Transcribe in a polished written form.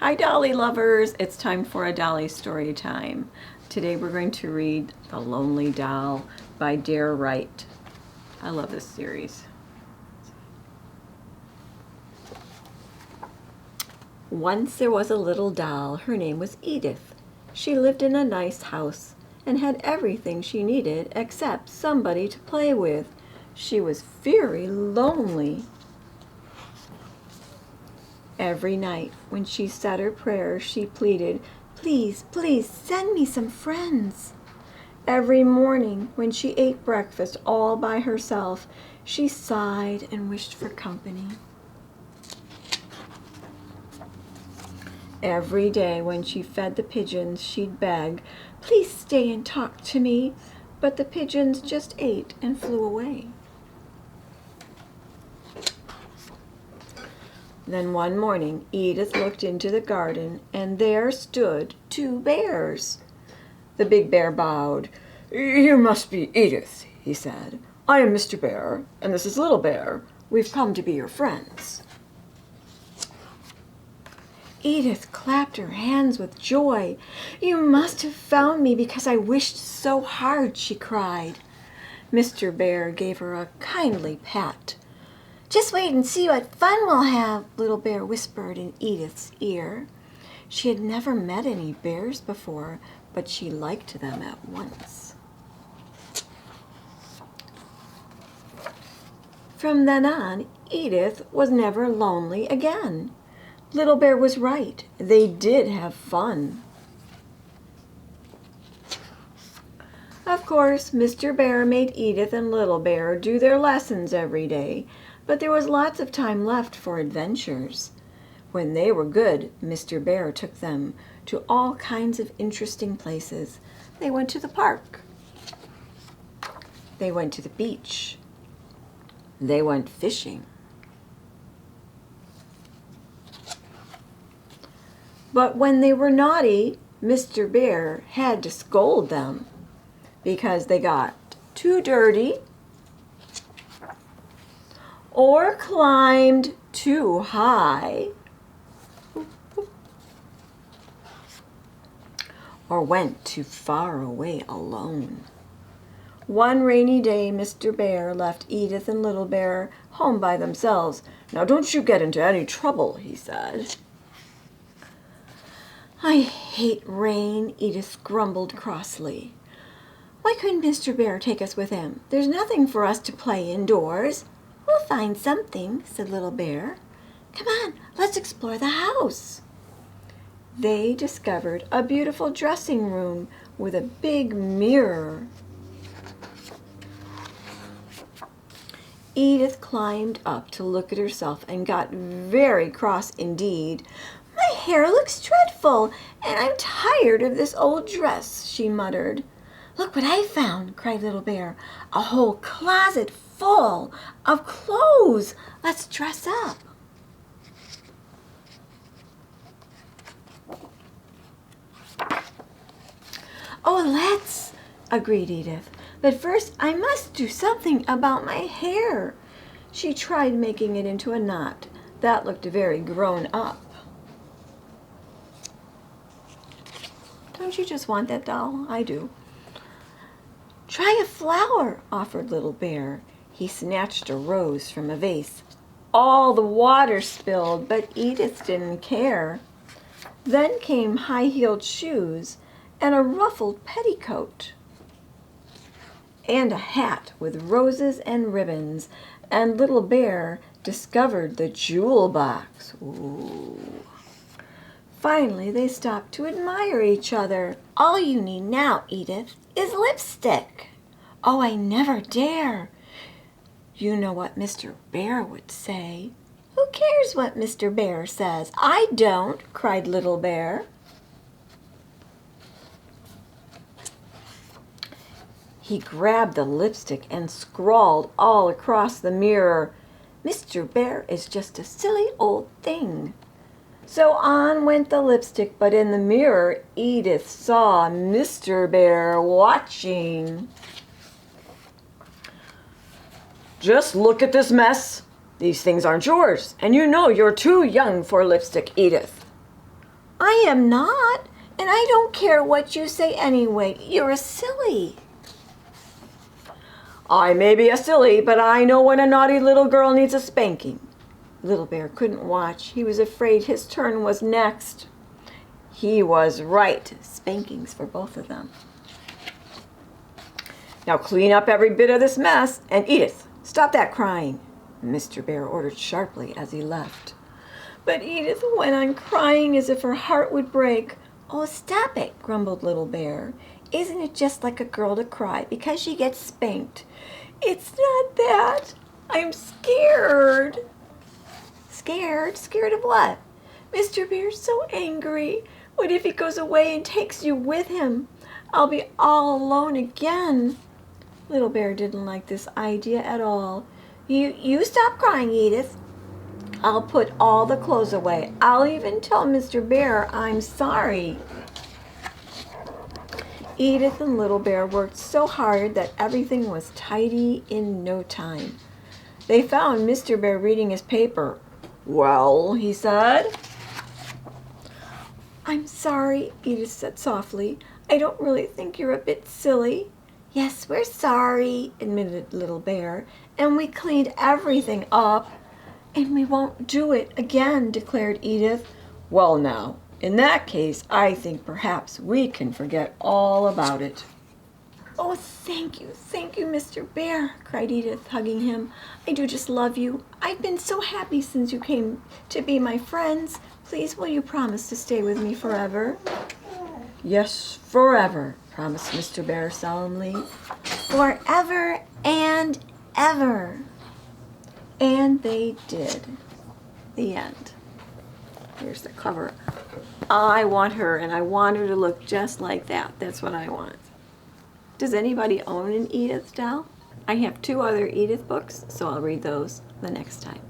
Hi Dolly lovers, it's time for a Dolly story time. Today we're going to read The Lonely Doll by Dare Wright. I love this series. Once there was a little doll. Her name was Edith. She lived in a nice house and had everything she needed except somebody to play with. She was very lonely. Every night when she said her prayers, she pleaded, "Please, please send me some friends." Every morning when she ate breakfast all by herself, she sighed and wished for company. Every day when she fed the pigeons, she'd beg, "Please stay and talk to me." But the pigeons just ate and flew away. Then one morning, Edith looked into the garden, and there stood two bears. The big bear bowed. "You must be Edith," he said. "I am Mr. Bear, and this is Little Bear. We've come to be your friends." Edith clapped her hands with joy. "You must have found me because I wished so hard," she cried. Mr. Bear gave her a kindly pat. "Just wait and see what fun we'll have," Little Bear whispered in Edith's ear. She had never met any bears before, but she liked them at once. From then on, Edith was never lonely again. Little Bear was right. They did have fun. Of course, Mr. Bear made Edith and Little Bear do their lessons every day, but there was lots of time left for adventures. When they were good, Mr. Bear took them to all kinds of interesting places. They went to the park. They went to the beach. They went fishing. But when they were naughty, Mr. Bear had to scold them because they got too dirty or climbed too high or went too far away alone. One rainy day, Mr. Bear left Edith and Little Bear home by themselves. "Now don't you get into any trouble," he said. "I hate rain," Edith grumbled crossly. "Why couldn't Mr. Bear take us with him? There's nothing for us to play indoors." "We'll find something," said Little Bear. "Come on, let's explore the house." They discovered a beautiful dressing room with a big mirror. Edith climbed up to look at herself and got very cross indeed. "My hair looks dreadful, and I'm tired of this old dress," she muttered. "Look what I found," cried Little Bear. "A whole closet full of clothes. Let's dress up." "Oh, let's," agreed Edith. "But first I must do something about my hair." She tried making it into a knot. That looked very grown up. Don't you just want that doll? I do. "Try a flower," offered Little Bear. He snatched a rose from a vase. All the water spilled, but Edith didn't care. Then came high-heeled shoes and a ruffled petticoat and a hat with roses and ribbons, and Little Bear discovered the jewel box. Ooh. Finally, they stopped to admire each other. "All you need now, Edith, is lipstick." "Oh, I never dare." "You know what Mr. Bear would say." "Who cares what Mr. Bear says? I don't," cried Little Bear. He grabbed the lipstick and scrawled all across the mirror, "Mr. Bear is just a silly old thing." So on went the lipstick, but in the mirror Edith saw Mr. Bear watching. "Just look at this mess. These things aren't yours, and you know you're too young for lipstick, Edith." I am not, and I don't care what you say anyway. You're a silly. I may be a silly, but I know when a naughty little girl needs a spanking. Little Bear couldn't watch. He was afraid his turn was next. He was right. Spankings for both of them. Now clean up every bit of this mess, and Edith, stop that crying, Mr. Bear ordered sharply as he left. But Edith went on crying as if her heart would break. Oh, stop it, grumbled Little Bear. Isn't it just like a girl to cry because she gets spanked? It's not that. I'm scared. Scared? Scared of what? Mr. Bear's so angry. What if he goes away and takes you with him? I'll be all alone again. Little Bear didn't like this idea at all. You stop crying, Edith. I'll put all the clothes away. I'll even tell Mr. Bear I'm sorry. Edith and Little Bear worked so hard that everything was tidy in no time. They found Mr. Bear reading his paper. Well, he said. I'm sorry, Edith said softly. I don't really think you're a bit silly. Yes, we're sorry, admitted Little Bear, and we cleaned everything up. And we won't do it again, declared Edith. Well now, in that case, I think perhaps we can forget all about it. Oh, thank you, Mr. Bear, cried Edith, hugging him. I do just love you. I've been so happy since you came to be my friends. Please, will you promise to stay with me forever? Yes, forever, promised Mr. Bear solemnly. Forever and ever. And they did. The end. Here's the cover. I want her, and I want her to look just like that. That's what I want. Does anybody own an Edith doll? I have 2 other Edith books, so I'll read those the next time.